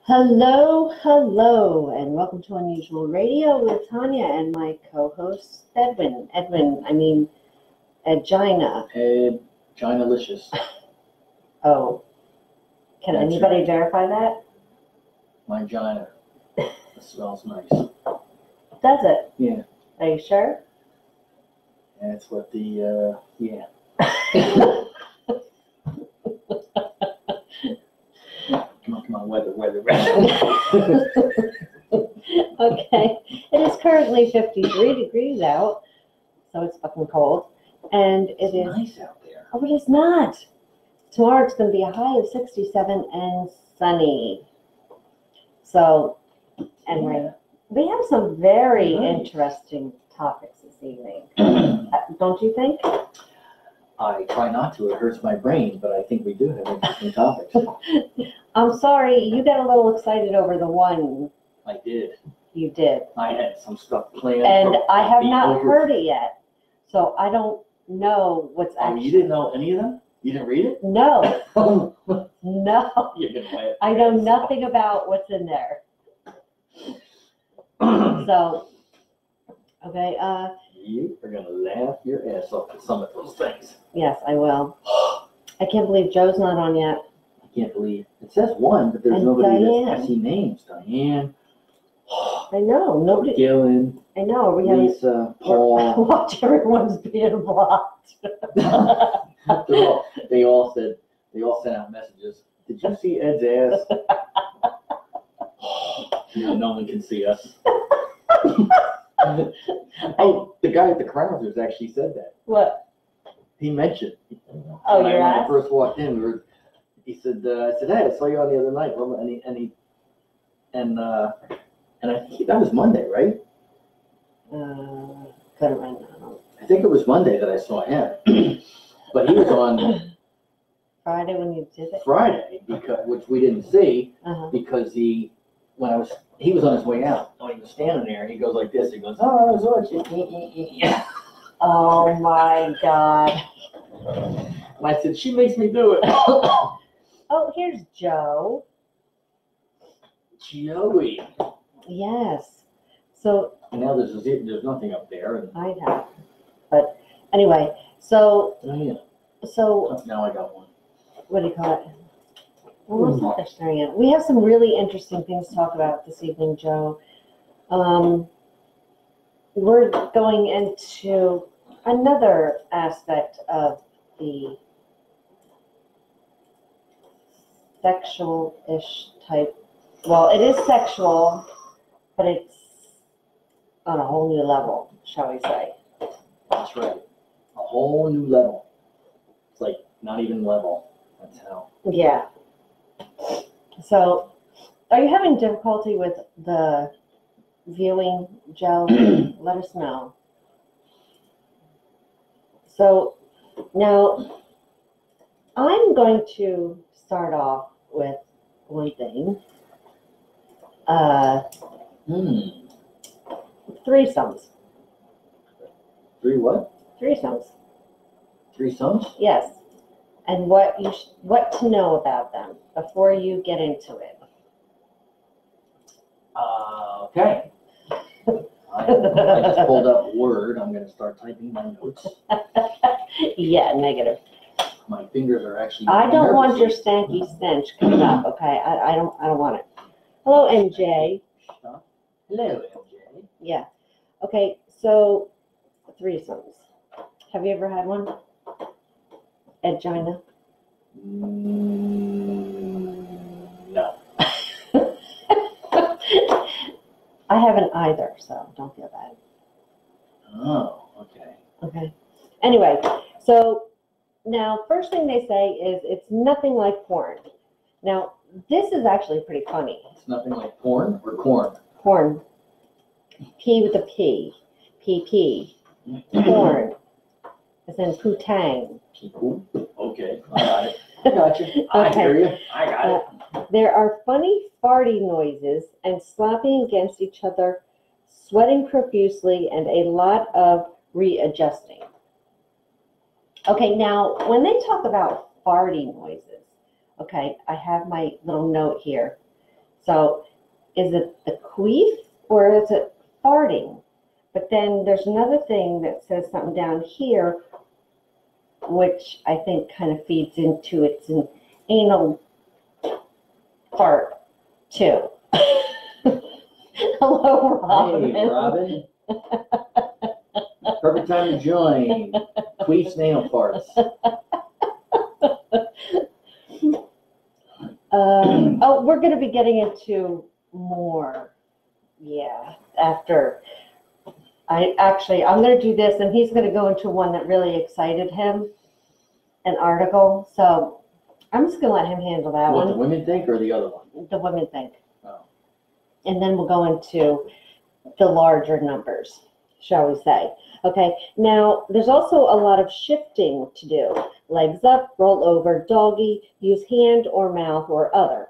Hello, and welcome to Unusual Radio with Tanya and my co-host Edwin. Edgina. Edginalicious. Oh, can That's anybody right. verify that? My gina. It smells nice. Does it? Yeah. Are you sure? That's what the, yeah. Come on, weather. Okay, it is currently 53 degrees out, so it's fucking cold, and it It's is. nice out there. Oh, it is not. Tomorrow it's going to be a high of 67 and sunny. So, and rain. We have some very Nice. interesting topics this evening. Don't you think? I try not to. It hurts my brain, but I think we do have interesting topics. I'm sorry, you got a little excited over the one I did. you did. I had some stuff planned. And for I have the not over- heard it yet. So I don't know what's Oh, actually. you didn't know any of them? You didn't read it? No, You're no. gonna laugh. I know nothing about what's in there. So, okay, You are gonna laugh your ass off at some of those things. yes, I will. I can't believe Joe's not on yet. I can't believe it says one, but there's And nobody Diane. that I see names. Diane, I know, nobody, Gillen, I know, we haven't. Lisa, Paul. Watch, everyone's being blocked. They all sent out messages. Did you see Ed's ass? No one can see us. Oh, the guy at the Crowners actually said that. What? He mentioned. Oh, when your I ass? first walked in, he said, I said, hey, I saw you on the other night. And I think that was Monday, right? Couldn't remember. I think it was Monday that I saw him. But he was on Friday when you did it? Friday, which we didn't see, Uh-huh. because he was on his way out. When he was standing there, he goes like this. He goes, oh, I was watching. Yeah. Oh my God. And I said, she makes me do it. Oh, here's Joe. Joey. Yes. So And now there's nothing up there. And, I have. But anyway, so oh, yeah. so Now I got one. what do you call it? Well, what's that they're staring at? We have some really interesting things to talk about this evening, Joe. We're going into another aspect of the sexual-ish type. Well, it is sexual, but it's on a whole new level, shall we say. That's right. A whole new level. It's like not even level. That's how. Yeah. So, are you having difficulty with the viewing, Joe? Let us know. So, now, I'm going to start off with one thing. Threesomes. Three what? Threesomes. Threesomes? Yes. And what to know about them before you get into it. Okay. I just pulled up Word. I'm going to start typing my notes. Yeah, negative. My fingers are actually. I don't want your nervous. stanky stench coming up. Okay, I don't want it. Hello, MJ. Hello, MJ. Yeah. Okay, so threesomes. Have you ever had one? Edgina? No. I haven't either, so don't feel bad. Oh, okay. Okay. Anyway, so now first thing they say is it's nothing like porn. Now, this is actually pretty funny. It's nothing like porn or corn. Porn. P with a P. PP. Porn. As in poo-tang. Cool. Okay, I got it. I got you. I hear you. I got it. There are funny farty noises and slapping against each other, sweating profusely, and a lot of readjusting. Okay, now when they talk about farty noises, okay, I have my little note here. So is it the queef or is it farting? But then there's another thing that says something down here, which I think kind of feeds into it's an anal fart too. Hello, Robin. Hey, Robin. Perfect time to join. Queefs and anal farts. We're going to be getting into more. Yeah, after. I'm going to do this, and he's going to go into one that really excited him, an article. So I'm just going to let him handle that What, one. the women think or the other one? The women think. Oh. And then we'll go into the larger numbers, shall we say. Okay, now there's also a lot of shifting to do. Legs up, roll over, doggy, use hand or mouth or other.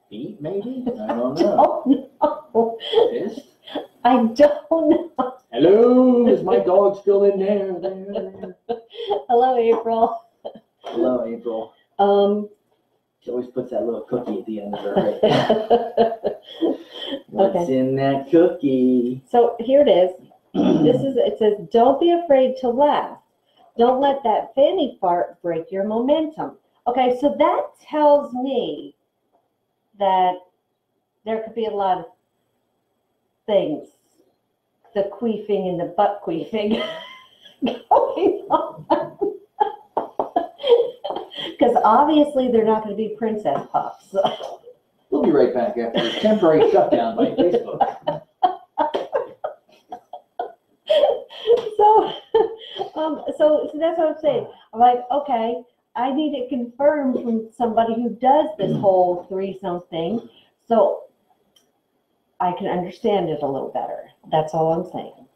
Feet, maybe? I don't know. Don't know. Fist? I don't know. Hello, is my dog still in there? Hello, April. Hello, April. She always puts that little cookie at the end of her head. What's in that cookie? So here it is. It says, don't be afraid to laugh. Don't let that fanny fart break your momentum. Okay, so that tells me that there could be a lot of things, the queefing and the butt queefing going on. Because obviously they're not going to be princess puffs. We'll be right back after this temporary shutdown by Facebook. So that's what I'm saying. I'm like, okay, I need it confirmed from somebody who does this whole threesome thing, so I can understand it a little better. That's all I'm saying.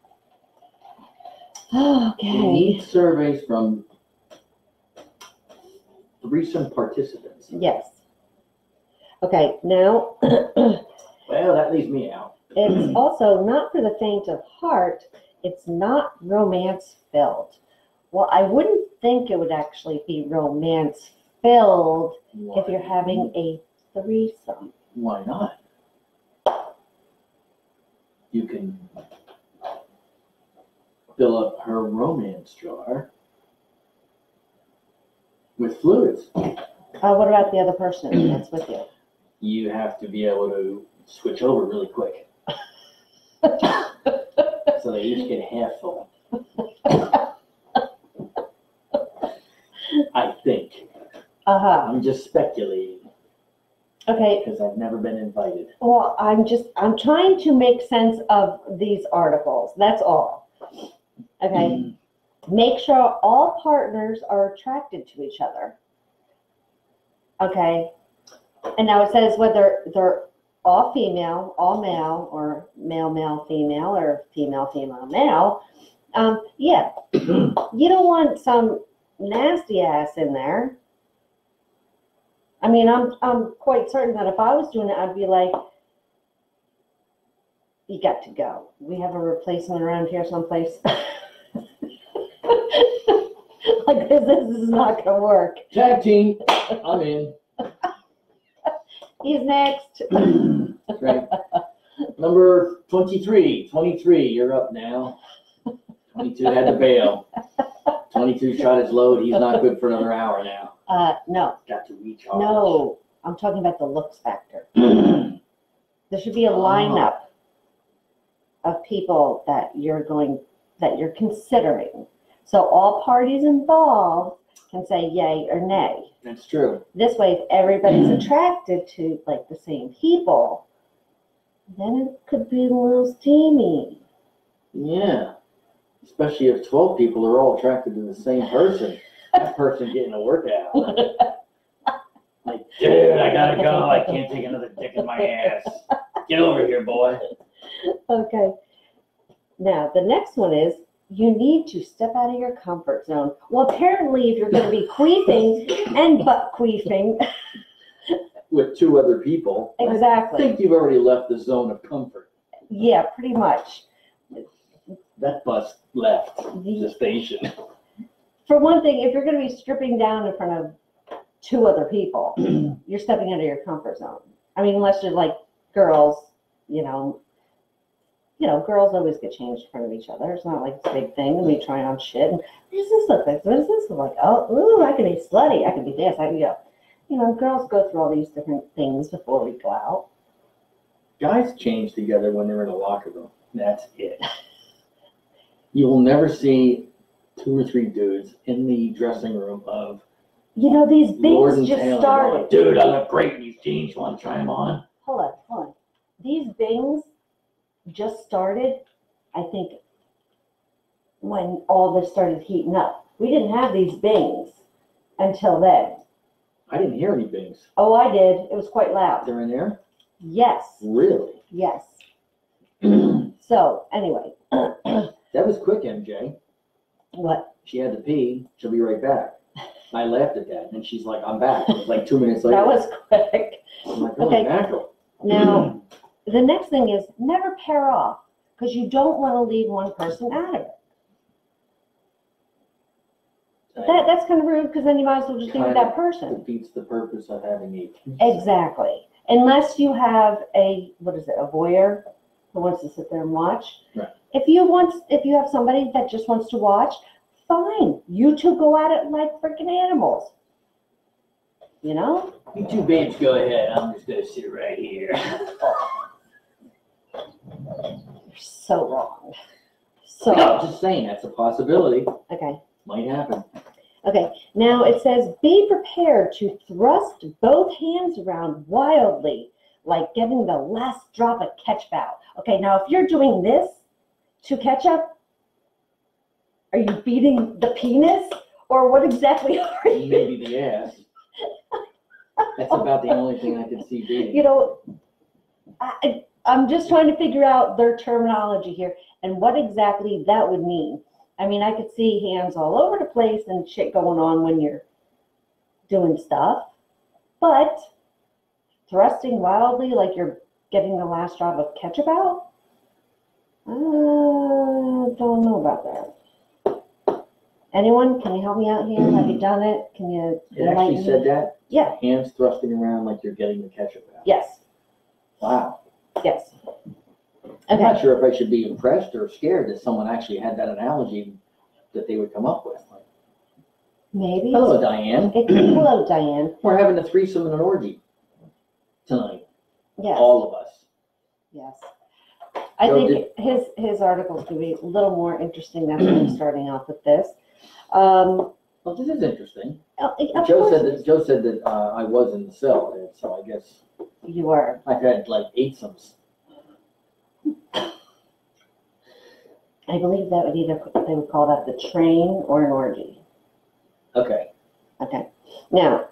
We Okay. need surveys from threesome participants. Yes. Okay, now Well, that leaves me out. it's also not for the faint of heart. It's not romance filled. Well, I wouldn't think it would actually be romance filled if you're having a threesome. Why not? You can fill up her romance jar with fluids. What about the other person that's with you? You have to be able to switch over really quick. So they each get half full. I think. Uh-huh. I'm just speculating Okay. because I've never been invited. Well, I'm trying to make sense of these articles. That's all. Okay. Make sure all partners are attracted to each other. Okay. And now it says whether they're all female, all male, or male, male, female, or female, female, male. Yeah. You don't want some nasty ass in there. I mean, I'm quite certain that if I was doing it, I'd be like, you got to go. We have a replacement around here someplace. Like this is not gonna work. Tag team, I'm in. He's next. That's right. Number 23. 23, you're up now. 22 had to bail. 22 shot his load. He's not good for another hour now. No, Got to recharge. no. I'm talking about the looks factor. There should be a lineup of people that you're considering. So all parties involved can say yay or nay. That's true. This way, if everybody's attracted to like the same people, then it could be a little steamy. Yeah. Especially if 12 people are all attracted to the same person. That person getting a workout. Like, dude, I gotta go. I can't take another dick in my ass. Get over here, boy. Okay. Now, the next one is you need to step out of your comfort zone. Well, apparently, if you're going to be queefing and butt queefing. With two other people. Exactly. I think you've already left the zone of comfort. Yeah, pretty much. That bus left the station. For one thing, if you're going to be stripping down in front of 2 other people, you're stepping out of your comfort zone. I mean, unless you're like girls, girls always get changed in front of each other. It's not like it's a big thing and we try on shit. And what does this look like? What does this look like? Oh, ooh, I can be slutty. I can be this. I can go. Girls go through all these different things before we go out. Guys change together when they're in a locker room. That's it. You will never see 2 or 3 dudes in the dressing room of these Lord things and just Taylor started. going, dude, I look great in these jeans. You want to try them on? Hold on. These things just started, I think, when all this started heating up. We didn't have these bings until then. I didn't hear any bings. Oh, I did. It was quite loud. They're in there? Yes. Really? Yes. So, anyway. That was quick, MJ. What? She had to pee. She'll be right back. I laughed at that. And she's like, I'm back. It was like 2 minutes later. That was quick. I'm like, holy Okay. mackerel. Now, the next thing is never pair off because you don't want to leave one person out of it. That's kind of rude because then you might as well just be with that person. Defeats the purpose of having a threesome. Exactly. Unless you have a voyeur who wants to sit there and watch. Right. If you have somebody that just wants to watch, fine. You two go at it like freaking animals. You two babes go ahead. I'm just going to sit right here. You're so wrong. No, just saying, that's a possibility. Okay. Might happen. Okay, now it says, be prepared to thrust both hands around wildly, like getting the last drop of ketchup out. Okay, now if you're doing this to ketchup, are you beating the penis? Or what exactly are you? Maybe the ass. That's about the only thing I can see beating. I'm just trying to figure out their terminology here and what exactly that would mean. I mean, I could see hands all over the place and shit going on when you're doing stuff, but thrusting wildly like you're getting the last drop of ketchup out? I don't know about that. Anyone, can you help me out here? Have you done it? Can you It actually enlighten said me? that? Yeah. Hands thrusting around like you're getting the ketchup out. Yes. Wow. Yes. I'm Okay. not sure if I should be impressed or scared that someone actually had that analogy that they would come up with. Maybe. Hello, Diane. Hello, Diane. We're having a threesome and an orgy tonight. Yes. All of us. Yes. I So think his article's going to be a little more interesting. That's why I'm starting off with this. Oh, Well, this is interesting. of Joe course said that I was in the cell, and so I guess you were. I've had like 8 sums. I believe that would they would call that the train or an orgy. Okay. Okay. Now,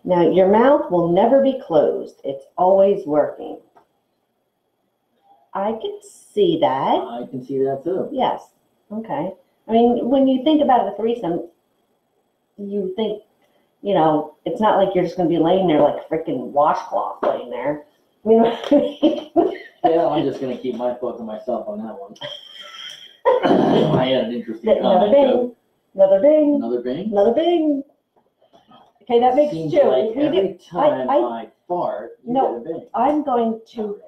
your mouth will never be closed. It's always working. I can see that. I can see that too. Yes. Okay. I mean, when you think about a threesome, you think, it's not like you're just going to be laying there like a freaking washcloth laying there. You know what I mean? Yeah, I'm just going to keep my thought to myself on that one. I had an interesting Another comment. bing. Joe. Another bing. Another bing? Another bing. Okay, that makes Seems 2. like We every did- time I- I fart, you No. get a bing. I'm going to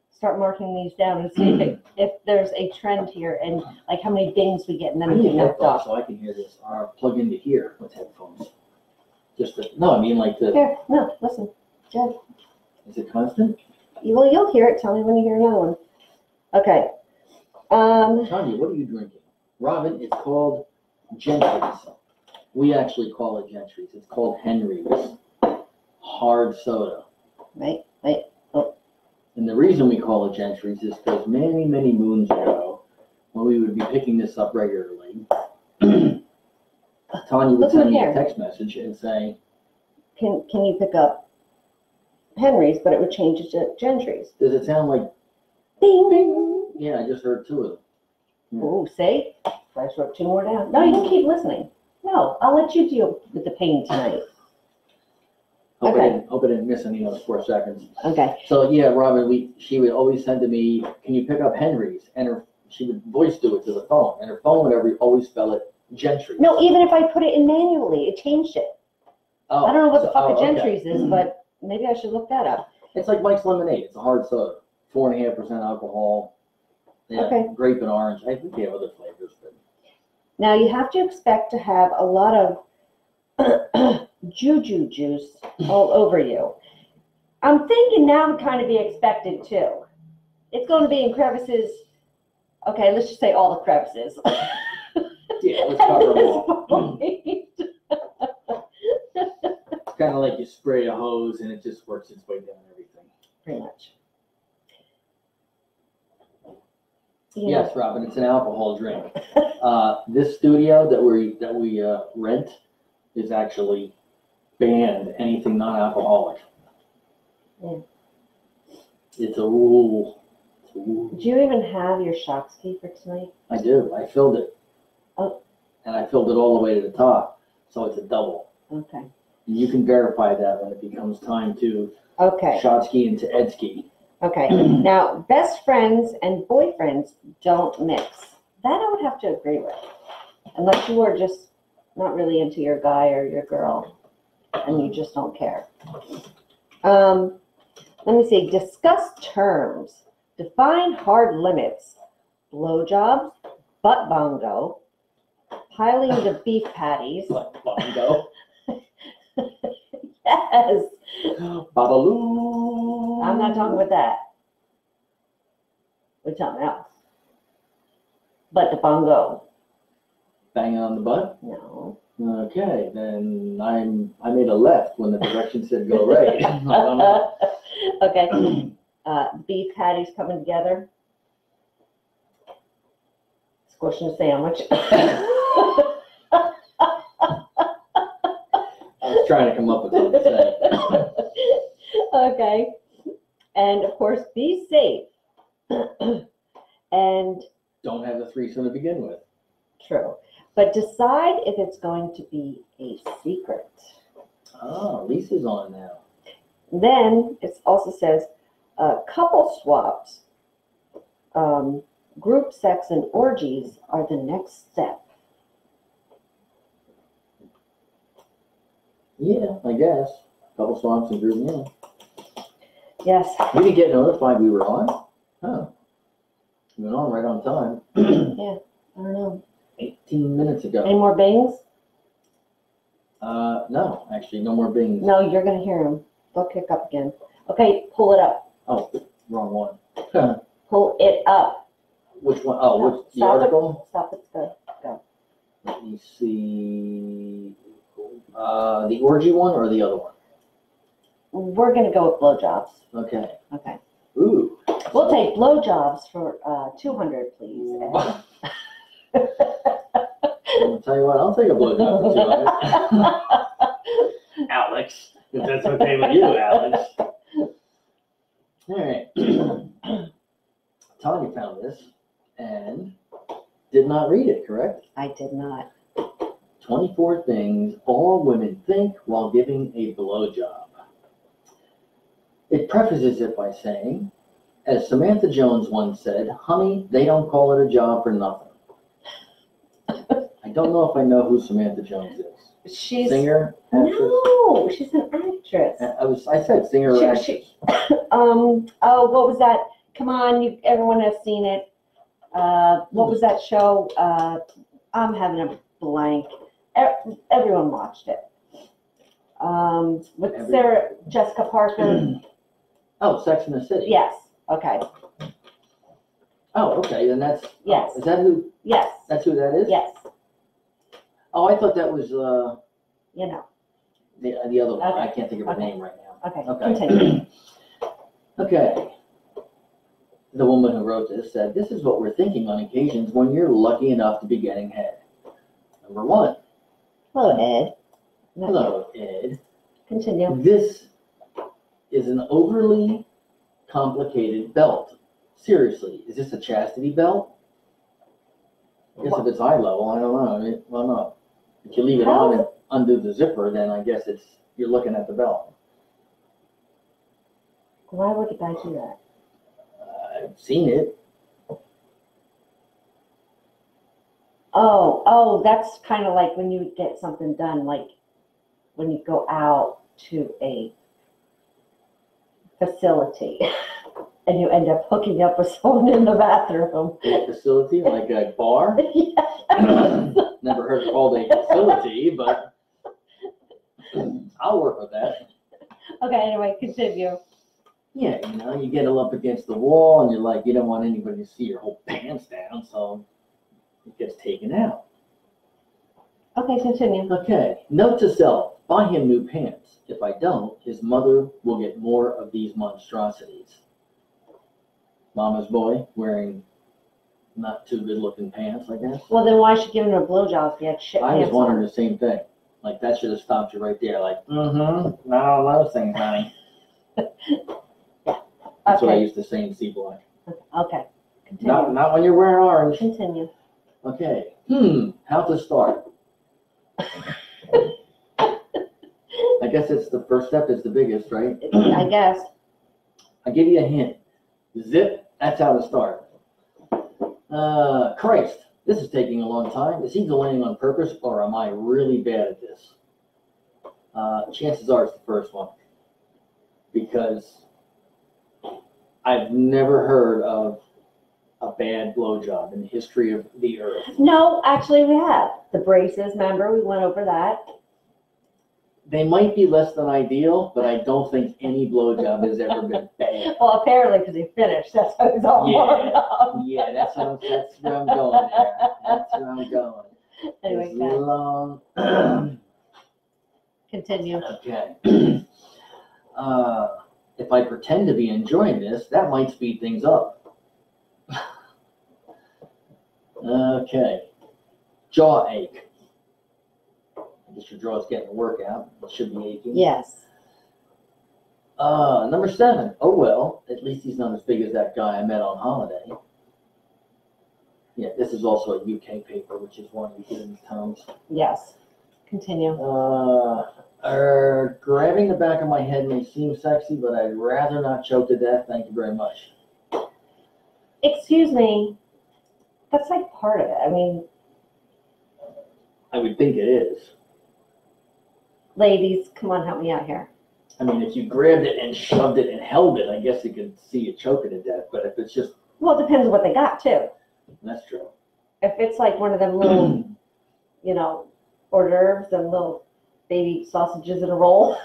start marking these down and see if there's a trend here and like how many bings we get and then I we need can knock headphones off. so I can hear this. Or plug into here with headphones. No, I mean like the. Here, no, listen. Jen, Is it constant? you'll hear it. Tell me when you hear another one. Okay. Tanya, what are you drinking? Robin, it's called Gentry's. We actually call it Gentry's. It's called Henry's hard soda. Wait. And the reason we call it Gentry's is because many, many moons ago, when we would be picking this up regularly, Tanya would Look send me here. a text message and say, Can you pick up Henry's, but it would change it to Gentry's. does it sound like, Bing. yeah, I just heard 2 of them. Ooh, see? I just wrote 2 more down. No, you can keep listening. No, I'll let you deal with the pain tonight. Hope, Okay. I didn't miss any of those 4 seconds. Okay. So yeah, Robin, she would always send to me, can you pick up Henry's? And her she would voice do it to the phone, and her phone would always spell it Gentry. No, even if I put it in manually, it changed it. Oh, I don't know what the fuck a okay. Gentry's is, but maybe I should look that up. It's like Mike's Lemonade. It's a hard soda, 4.5% alcohol. Yeah, Okay. Grape and orange. I think they have other flavors, but Now you have to expect to have a lot of juju juice all over you. I'm thinking now would kind of be expected too. It's going to be in crevices. Okay, let's just say all the crevices. yeah, let's cover them all. It's kind of like you spray a hose and it just works its way down everything. Pretty much. Yes, Robin, it's an alcohol drink. This studio that we rent is actually banned anything non-alcoholic. Yeah. It's a rule. Do you even have your Shotsky for tonight? I do. I filled it. Oh. And I filled it all the way to the top, so it's a double. Okay. And you can verify that when it becomes time to Okay. Shotsky into Edsky. Okay. Now, best friends and boyfriends don't mix. That I would have to agree with. Unless you are just not really into your guy or your girl and you just don't care. Let me see. Discuss terms. Define hard limits. Blowjobs, butt bongo, piling the beef patties. Like bongo. Yes. Babaloo. I'm not talking about that. We're talking else. But the bongo. Banging on the butt? No. Okay, then I made a left when the direction said go right. I don't know. Okay. Beef patties coming together. Squishing a sandwich. I was trying to come up with something to say. Okay. And of course, be safe. And Don't have a threesome to begin with. true. But decide if it's going to be a secret. Oh, Lisa's on now. Then it also says couple swaps, group sex, and orgies are the next step. Yeah, I guess. Couple swamps and group, yeah. Yes. We didn't get notified we were on? Oh. We went on right on time. I don't know. 18 minutes ago. Any more bangs? No, actually, no more bings. No, you're going to hear them. They'll kick up again. Okay, pull it up. Oh, wrong one. Pull it up. Which one? Oh, No, which, the stop it. article? Stop it. Go. Let me see. The orgy one or the other one? We're going to go with blowjobs. Okay. Okay. Ooh. We'll take blowjobs for 200, please. I'll tell you what, I'll take a blowjob for 200. Alex, if that's okay with you, Alex. All right. Tanya found this and did not read it, correct? I did not. 24 things all women think while giving a blowjob. It prefaces it by saying, as Samantha Jones once said, honey, they don't call it a job for nothing. I don't know if I know who Samantha Jones is. She's Singer? Actress? no, she's an actress. I said singer or actress. Oh, what was that? Come on, everyone has seen it. What was that show? I'm having a blank. Everyone watched it. With Sarah Jessica Parker. Oh, Sex and the City. Yes. Okay. Oh, okay, then that's. Yes. Is that who? Yes. That's who that is? Yes. Oh, I thought that was You know. the other one. Okay. I can't think of her Okay. name right now. Okay. Okay. Continue. Okay. The woman who wrote this said, this is what we're thinking on occasions when you're lucky enough to be getting head. Number one. Hello, Ed. Not Hello, Ed. yet. Continue. This is an overly complicated belt. Seriously, is this a chastity belt? I guess if it's eye level, I don't know. I mean, well, no. If you leave it on and undo the zipper, then I guess you're looking at the belt. Why would a guy do that? I've seen it. Oh, that's kind of like when you get something done, like when you go out to a facility and you end up hooking up with someone in the bathroom. A facility, like a bar? Yeah. Never heard it called a facility, but I'll work with that. Okay, anyway, continue. Yeah, you get up against the wall and you're like, you don't want anybody to see your whole pants down, so it gets taken out. Okay, continue. Okay, note to self, buy him new pants. If I don't, his mother will get more of these monstrosities. Mama's boy wearing not too good looking pants, I guess. Well, then why should give him a blowjob if he had shit I was pants wondering on? the same thing. Like, that should have stopped you right there. Like, not all those things, honey. That's what I Okay, used to say in C-Block. okay, continue. Not when you're wearing orange. Continue. Okay. How to start? I guess it's the first step is the biggest, right? I guess. I'll give you a hint. Zip, that's how to start. Christ, this is taking a long time. Is he delaying on purpose or am I really bad at this? Chances are it's the first one. Because I've never heard of a bad blowjob in the history of the earth. No, actually we have. The braces, remember, we went over that. They might be less than ideal, but I don't think any blowjob has ever been bad. Well, apparently because he finished, that's how he's all warmed up. Yeah, that's where I'm going there. That's where I'm going. Anyway, As go ahead. long. Continue. Okay. If I pretend to be enjoying this, that might speed things up. Okay. Jaw ache. I guess your jaw's getting a workout. It should be aching. Yes. Number 7. Oh well, at least he's not as big as that guy I met on holiday. Yeah, this is also a UK paper, which is why you get in these terms. Yes. Continue. Grabbing the back of my head may seem sexy, but I'd rather not choke to death. Thank you very much. Excuse me. That's like part of it. I mean, I would think it is. ladies, come on, help me out here. I mean, if you grabbed it and shoved it and held it, I guess you could see it choking to death. But if it's just, Well, it depends on what they got too. that's true. If it's like one of them little, hors d'oeuvres and little baby sausages in a roll,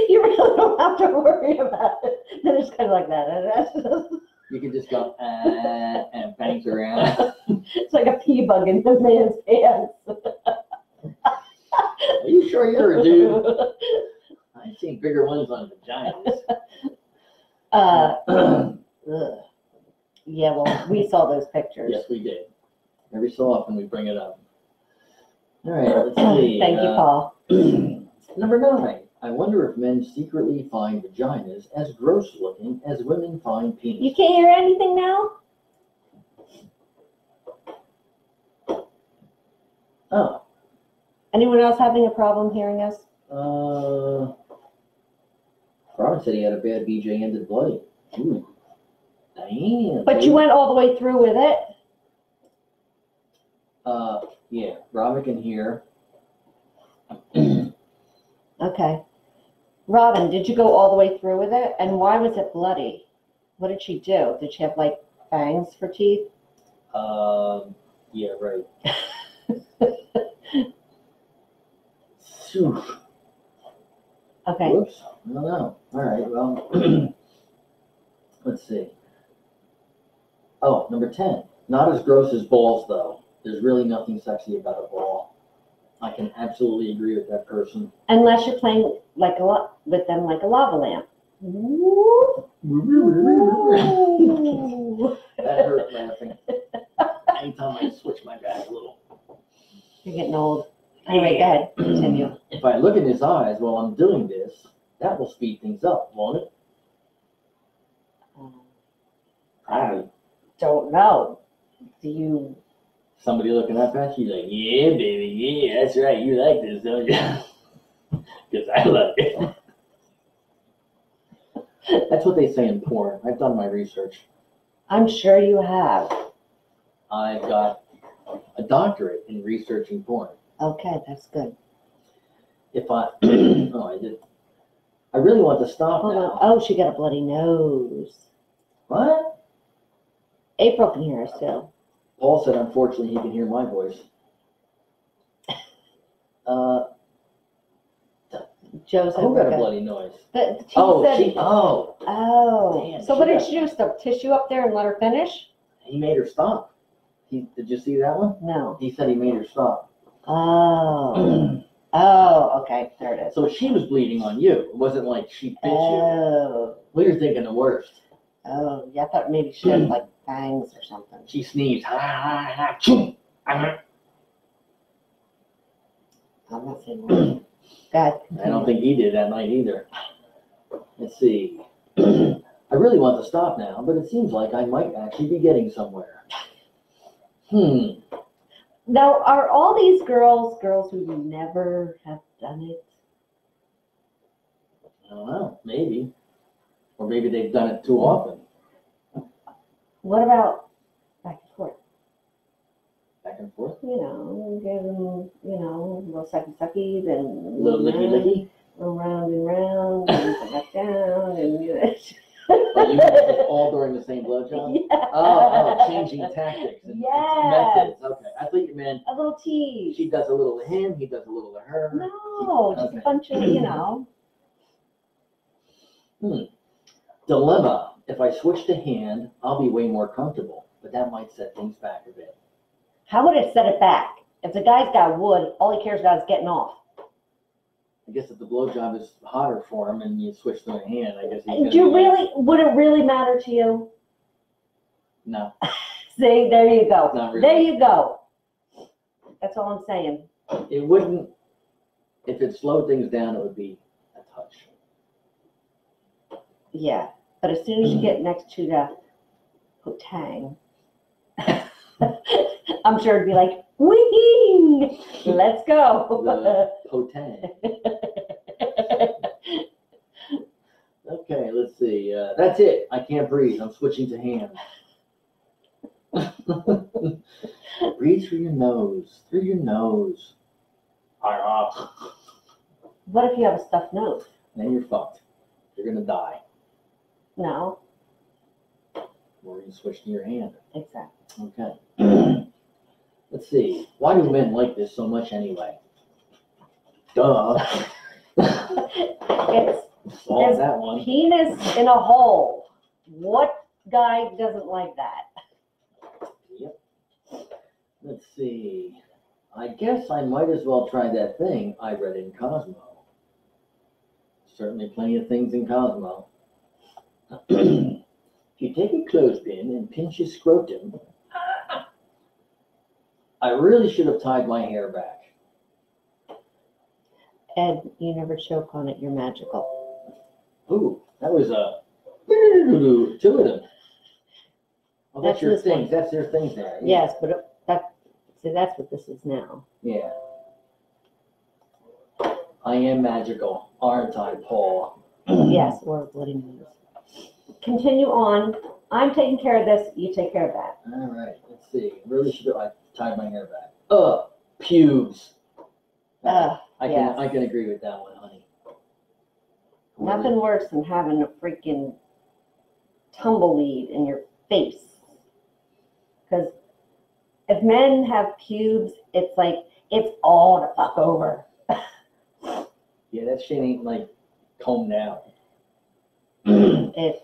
you really don't have to worry about it. Then it's kind of like that. And that's just, You can just go and bounce around. it's like a pea bug in this man's pants. Are you sure you're a dude? I've seen bigger ones on vaginas. Ugh. Yeah, well, we saw those pictures. Yes, we did. Every so often we bring it up. All right, let's see. Thank you, Paul. Number 9. I wonder if men secretly find vaginas as gross looking as women find penis. You can't hear anything now? Oh. Anyone else having a problem hearing us? Robert said he had a bad BJ ended bloody. Ooh. Damn. But you went all the way through with it? Yeah, Robin can hear. Okay. Robin, did you go all the way through with it? And why was it bloody? What did she do? Did she have like fangs for teeth? Yeah, right. Phew. Okay. Whoops. I don't know. All right, well, let's see. Oh, number 10. Not as gross as balls, though. There's really nothing sexy about a ball. I can absolutely agree with that person. Unless you're playing like with them like a lava lamp. That hurt laughing. Anytime I switch my back a little. You're getting old. Anyway, go ahead. Continue. If I look in his eyes while I'm doing this, that will speed things up, won't it? Probably. Don't know. Do you? Somebody looking up at you like, yeah, baby, yeah, that's right. You like this, don't you? Because I like it. That's what they say in porn. I've done my research. I'm sure you have. I've got a doctorate in researching porn. Okay, that's good. If I, oh, I did. I really want to stop Hold now. on. Oh, she got a bloody nose. What? April can hear us still. Paul said, unfortunately, he can hear my voice. Joe said, Who got a "Rebecca." bloody noise? But she Oh, said, oh, oh. Damn, So she what did got- she do? Stuff tissue up there and let her finish? he made her stop. Did you see that one? No. He said he made her stop. Oh. Oh, okay. There it is. So she was bleeding on you. It wasn't like she bit you. Oh. Well, you're thinking the worst. Oh, yeah, I thought maybe she had like fangs or something. She sneezed. Ha, ha, ha, choo. Ah. I'm not saying that. God. I don't think he did that night either. Let's see. I really want to stop now, but it seems like I might actually be getting somewhere. Now, are all these girls who never have done it? I don't know. Maybe. Or maybe they've done it too often. What about back and forth? Back and forth. You know, give them, you know, a little sucky, then Little licky licky. go round and round, and come back down, and you know. But you mean all during the same blowjob? Yeah. Oh, changing tactics and Yes. methods. Okay, I thought you meant A little tease. she does a little to him, he does a little to her. No, just Okay. a bunch of, you know. Dilemma. If I switch to hand, I'll be way more comfortable, but that might set things back a bit. How would it set it back? If the guy's got wood, all he cares about is getting off. I guess if the blowjob is hotter for him and you switch to a hand, I guess he's Do gonna you be really, would it really matter to you? no, See, there you go. not really. There you go. That's all I'm saying. It wouldn't, if it slowed things down, it would be a touch. Yeah, but as soon as you get next to the hotang, I'm sure it'd be like, wing, let's go. The potang. Okay, let's see. That's it. I can't breathe. I'm switching to hand. Breathe through your nose. Through your nose. What if you have a stuffed nose? Then you're fucked. You're gonna die. No, Or you switch to your hand. exactly. Okay. Let's see. Why do men like this so much anyway? Duh. It's Solve that one. penis in a hole. What guy doesn't like that? Yep. Let's see. I guess I might as well try that thing I read in Cosmo. Certainly plenty of things in Cosmo. If you take a clothespin and pinch his scrotum, I really should have tied my hair back. Ed, you never choke on it. You're magical. Ooh, that was a two of them. Oh, that's That's your this thing. one. That's your thing there. Yes, but see, that's what this is now. Yeah. I am magical, aren't I, Paul? Yes, or a bloody nose. Continue on. I'm taking care of this. You take care of that. All right, let's see. Really should have tied my hair back. Pubes. I yes. can agree with that one, honey. Nothing worse than having a freaking tumbleweed in your face. Because if men have pubes, it's like, it's all to fuck over. Yeah, that shit ain't like combed out. It's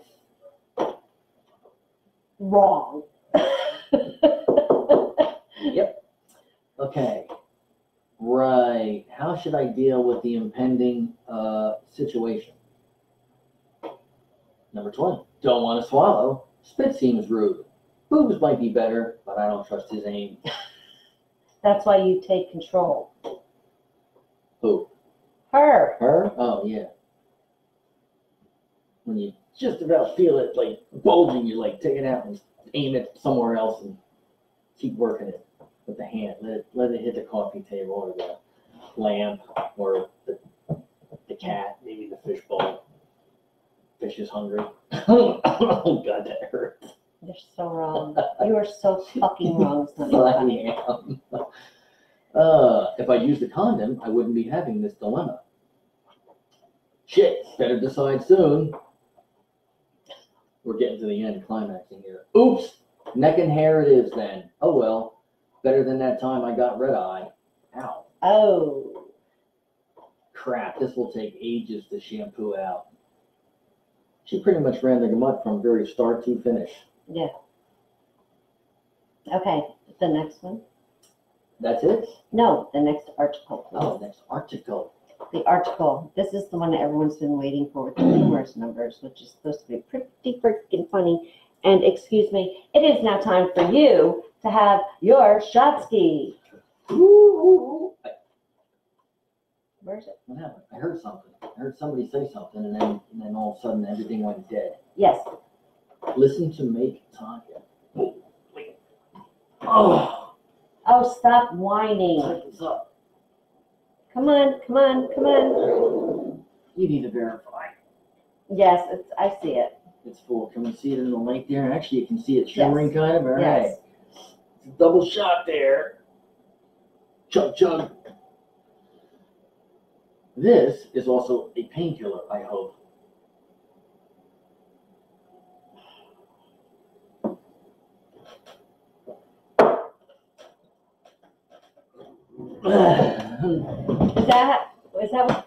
wrong. Yep. Okay. Right. How should I deal with the impending situation? Number 20. Don't want to swallow. Spit seems rude. Boobs might be better, but I don't trust his aim. That's why you take control. Who? Her. Her? Oh, yeah. When you just about feel it like bulging, you like take it out and aim it somewhere else and keep working it with the hand. Let it hit the coffee table or the lamp or the cat, maybe the fish bowl. Fish is hungry. Oh, God, that hurt. You're so wrong. You are so fucking wrong, Sonny. I am. If I used a condom, I wouldn't be having this dilemma. Shit, better decide soon. We're getting to the end, climaxing here. Oops, neck and hair it is then. Oh well, better than that time I got red eye. Ow. Oh. Crap, this will take ages to shampoo out. She pretty much ran the gamut from very start to finish. Yeah. Okay, the next one. That's it? No, the next article, please. Oh, next article. The article. This is the one that everyone's been waiting for with the numerous numbers, which is supposed to be pretty freaking funny. And excuse me, it is now time for you to have your Shotsky. Where is it? What happened? I heard something. I heard somebody say something, and then all of a sudden everything went dead. Yes. Listen to Make Time. Oh, wait. Oh, Oh, stop whining. what's up? Come on, come on, come on. You need to verify. Yes, I see it. It's full. Can we see it in the light there? Actually, you can see it shimmering kind of. All right. Yes. It's a double shot there. Chug, chug. This is also a painkiller, I hope.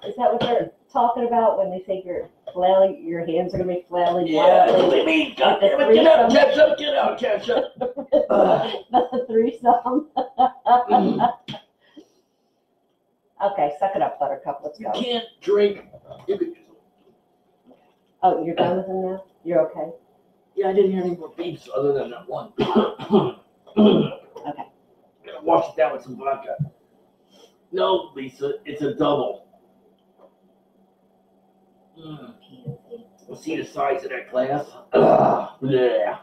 Is that what they're talking about when they say your hands are gonna be flailing? Yeah, wildly? baby, goddammit, get out, catch up, get out, catch up. The threesome. Okay, suck it up, Buttercup. Let's You go. can't drink. You could just. Oh, you're done with him now? You're okay? Yeah, I didn't hear any more beeps other than that one. Okay. Gotta wash it down with some vodka. No, Lisa, it's a double. We'll see the size of that glass. Yeah.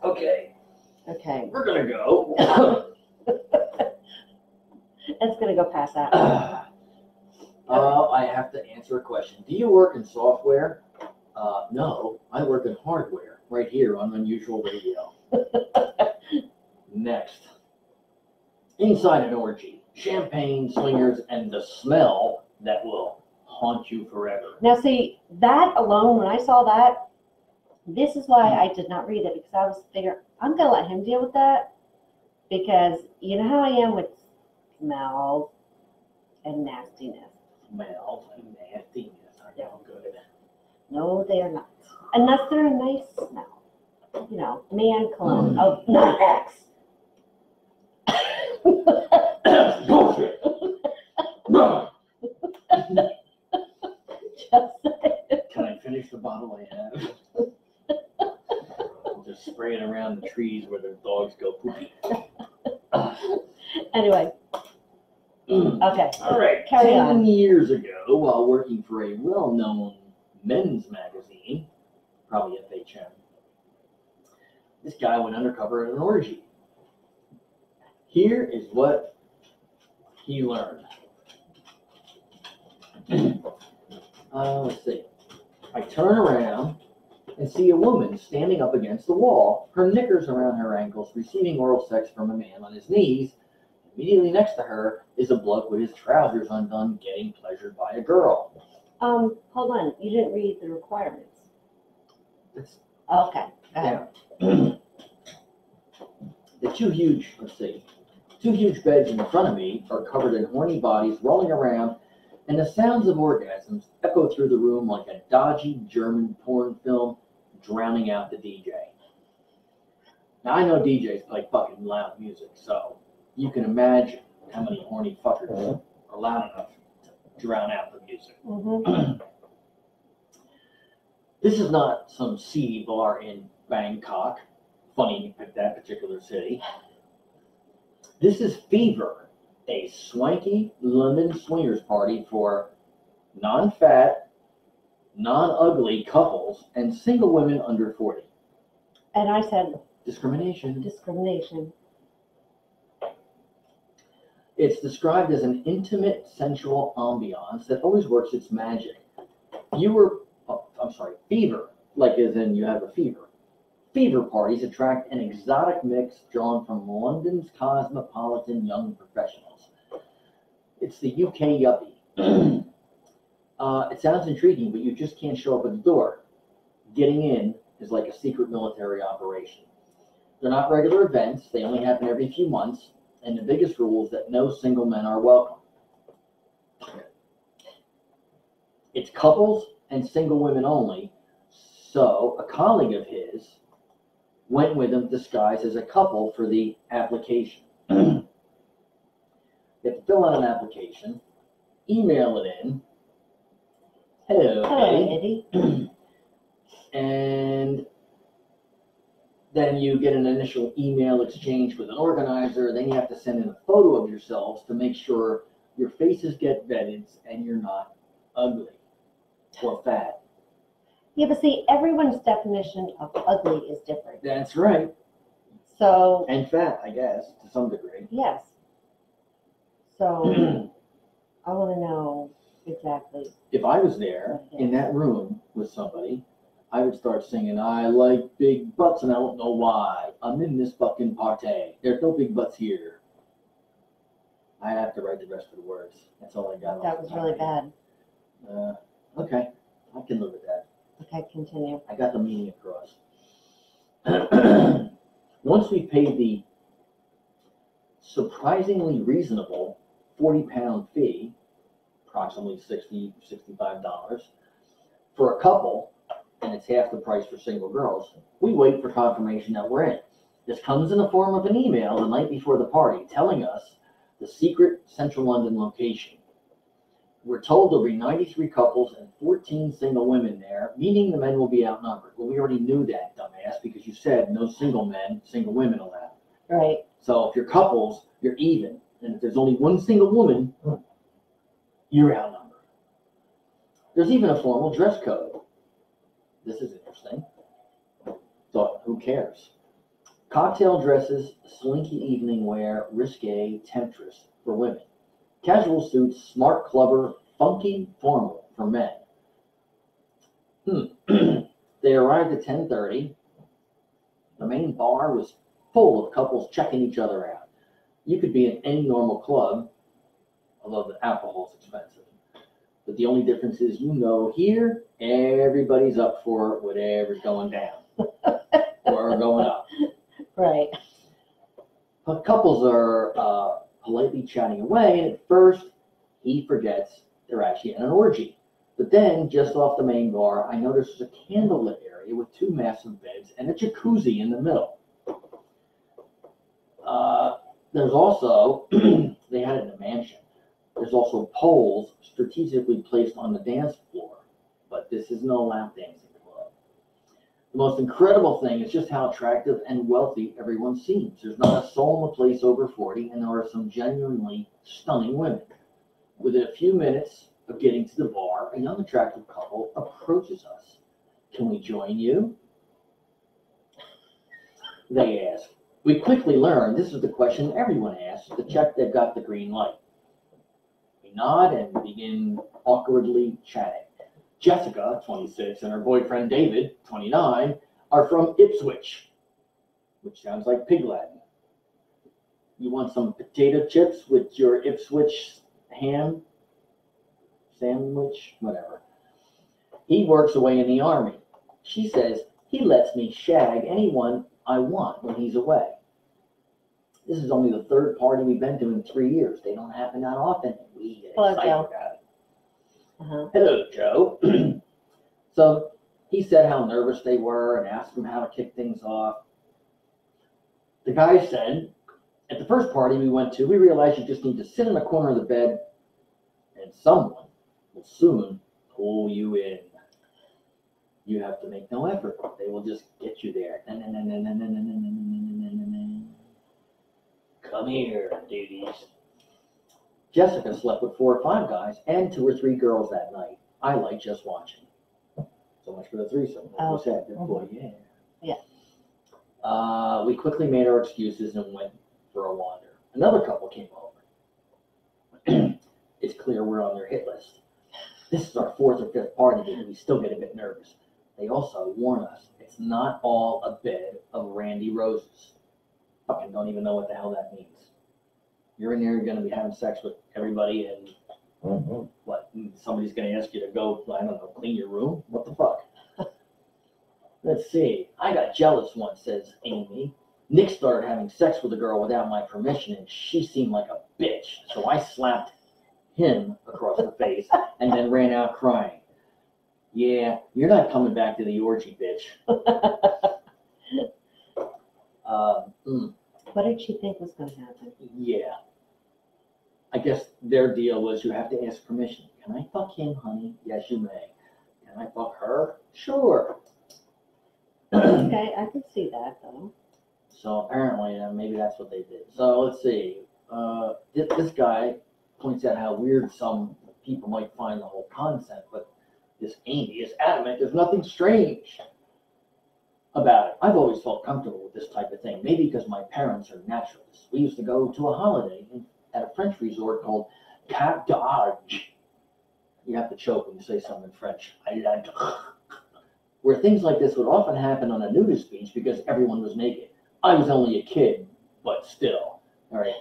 Okay, Okay. we're gonna go. It's gonna go past that. I have to answer a question. Do you work in software? No, I work in hardware right here on Unusual Radio. Next. Inside an orgy, champagne, swingers, and the smell that will haunt you forever. Now, see, that alone, when I saw that, this is why I did not read it, because I was figuring, I'm going to let him deal with that, because you know how I am with smells and nastiness. Smells and nastiness are no good. No, they are not. Unless they're a nice smell. You know, man cologne. Oh, not X. Bullshit. Can I finish the bottle I have? I'll just spray it around the trees where the dogs go poopy. Anyway. Okay. All right. Carry 10 on. years ago, while working for a well-known men's magazine, probably FHM, this guy went undercover in an orgy. Here is what he learned. Let's see. I turn around and see a woman standing up against the wall, her knickers around her ankles, receiving oral sex from a man on his knees. Immediately next to her is a bloke with his trousers undone, getting pleasured by a girl. Hold on. You didn't read the requirements. It's Okay. Go ahead. down. The two huge beds in front of me are covered in horny bodies rolling around, and the sounds of orgasms echo through the room like a dodgy German porn film drowning out the DJ. Now, I know DJs play fucking loud music, so you can imagine how many horny fuckers are loud enough to drown out the music. Mm-hmm. This is not some seedy bar in Bangkok. Funny you picked that particular city. This is Fever, a swanky London swingers party for non-fat, non-ugly couples and single women under 40. And I said Discrimination. discrimination. It's described as an intimate, sensual ambiance that always works its magic. Fever, like as in you have a fever. fever parties attract an exotic mix drawn from London's cosmopolitan young professionals. It's the UK yuppie. It sounds intriguing, but you just can't show up at the door. Getting in is like a secret military operation. They're not regular events. They only happen every few months. And the biggest rule is that no single men are welcome. It's couples and single women only. So a colleague of his went with him disguised as a couple for the application. You have to fill out an application, email it in. Hello, Eddie. And then you get an initial email exchange with an organizer. Then you have to send in a photo of yourselves to make sure your faces get vetted and you're not ugly or fat. Yeah, but see, everyone's definition of ugly is different. That's right. So, And fat, I guess, to some degree. yes. So, I want to know exactly. If I was there in that room with somebody, I would start singing, I like big butts and I don't know why. I'm in this fucking party. There's no big butts here. I have to write the rest of the words. That's all I got. That was really bad. Okay, I can live with that. Okay, continue. I got the meaning across. Once we paid the surprisingly reasonable 40-pound fee, approximately $60, $65, for a couple, and it's half the price for single girls, we wait for confirmation that we're in. This comes in the form of an email the night before the party telling us the secret Central London location. We're told there'll be 93 couples and 14 single women there, meaning the men will be outnumbered. Well, we already knew that, dumbass, because you said no single men, single women allowed. Right. So if you're couples, you're even. And if there's only one single woman, you're outnumbered. There's even a formal dress code. This is interesting. Thought, who cares? Cocktail dresses, slinky evening wear, risque, temptress for women. Casual suits, smart clubber, funky formal for men. They arrived at 10:30. The main bar was full of couples checking each other out. You could be in any normal club, although the alcohol's expensive. But the only difference is, here, everybody's up for whatever's going down or going up. Right. But couples are politely chatting away, and at first, he forgets they're actually in an orgy. But then, just off the main bar, I noticed there's a candlelit area with two massive beds and a jacuzzi in the middle. There's also, they had it in a mansion, there's also poles strategically placed on the dance floor, but this is no lap dancing club. The most incredible thing is just how attractive and wealthy everyone seems. There's not a soul in the place over 40, and there are some genuinely stunning women. Within a few minutes of getting to the bar, a young attractive couple approaches us. Can we join you? They ask. We quickly learn this is the question everyone asks to check they've got the green light. We nod and begin awkwardly chatting. Jessica, 26, and her boyfriend David, 29, are from Ipswich, which sounds like pig Latin. You want some potato chips with your Ipswich ham sandwich? Whatever. He works away in the army. She says he lets me shag anyone I want when he's away. This is only the third party we've been to in 3 years. They don't happen that often. We get Hello, excited Joe. about it. Uh-huh. Hello, Joe. So he said how nervous they were and asked them how to kick things off. The guy said, at the first party we went to, we realized you just need to sit in the corner of the bed and someone will soon pull you in. You have to make no effort. They will just get you there. Come here, duties. Jessica slept with 4 or 5 guys and 2 or 3 girls that night. I like just watching. So much for the threesome. Like you said, good boy, yeah. Yeah. We quickly made our excuses and went for a wander. Another couple came over. It's clear we're on their hit list. This is our 4th or 5th party, and we still get a bit nervous. They also warn us it's not all a bed of Randy Roses. Fucking don't even know what the hell that means. You're in there, you're going to be having sex with everybody, and what? Somebody's going to ask you to go, I don't know, clean your room? What the fuck? Let's see. I got jealous once, says Amy. Nick started having sex with a girl without my permission, and she seemed like a bitch. So I slapped him across the face and then ran out crying. Yeah, you're not coming back to the orgy, bitch. What did she think was going to happen? Yeah. I guess their deal was you have to ask permission. Can I fuck him, honey? Yes, you may. Can I fuck her? Sure. Okay, I can see that though. So apparently, maybe that's what they did. So let's see. This guy points out how weird some people might find the whole concept, but this Amy is adamant there's nothing strange about it. I've always felt comfortable with this type of thing, maybe because my parents are naturalists. We used to go to a holiday at a French resort called Cap d'Agde. You have to choke when you say something in French. Where things like this would often happen on a nudist beach because everyone was naked. I was only a kid, but still. All right.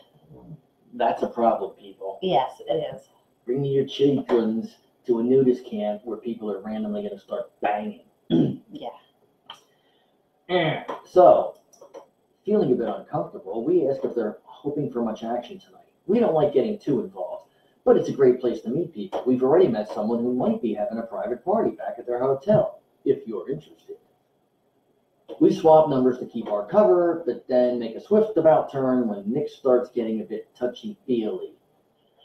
That's a problem, people. Yes, it is. Bringing your children to a nudist camp where people are randomly going to start banging. Yeah. So, feeling a bit uncomfortable, we ask if they're hoping for much action tonight. We don't like getting too involved, but it's a great place to meet people. We've already met someone who might be having a private party back at their hotel, if you're interested. We swap numbers to keep our cover, but then make a swift about turn when Nick starts getting a bit touchy-feely.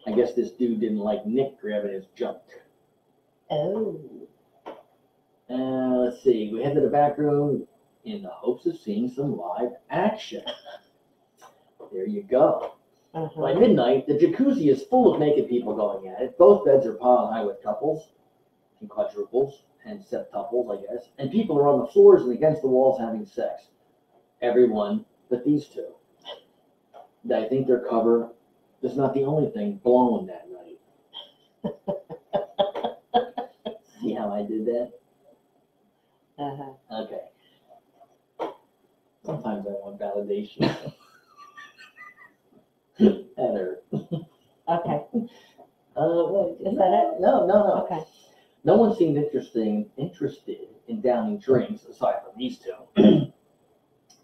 I guess this dude didn't like Nick grabbing his junk. Oh. Let's see. We head to the back room in the hopes of seeing some live action. There you go. By midnight, the jacuzzi is full of naked people going at it. Both beds are piled high with couples and quadruples and septuples, I guess. And people are on the floors and against the walls having sex. Everyone but these two. I think their cover is not the only thing blown that night. See how I did that? Okay. Sometimes I want validation. Heather. Okay. Wait, Is that it? No. Okay. No one seemed interested in downing drinks aside from these two.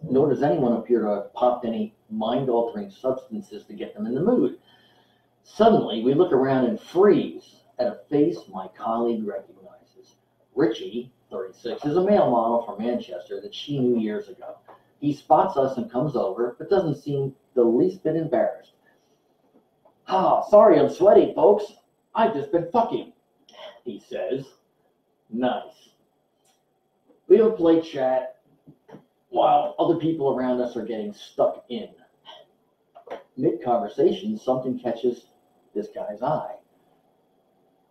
Nor does anyone appear to have popped any mind-altering substances to get them in the mood. Suddenly, we look around and freeze at a face my colleague recognizes. Richie, 36, is a male model from Manchester that she knew years ago. He spots us and comes over, but doesn't seem the least bit embarrassed. Sorry I'm sweaty, folks. I've just been fucking, he says. Nice. We have a polite chat while other people around us are getting stuck in. Mid-conversation, something catches this guy's eye.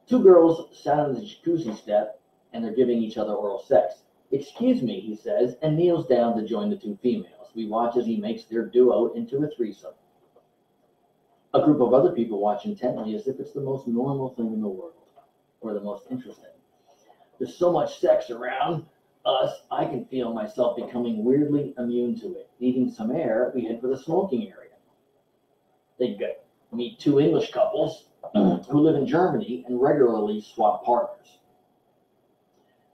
Two girls sat on the jacuzzi step and they're giving each other oral sex. Excuse me, he says, and kneels down to join the two females. We watch as he makes their duo into a threesome. A group of other people watch intently as if it's the most normal thing in the world, or the most interesting. There's so much sex around us, I can feel myself becoming weirdly immune to it. Needing some air, we head for the smoking area. They meet two English couples who live in Germany and regularly swap partners.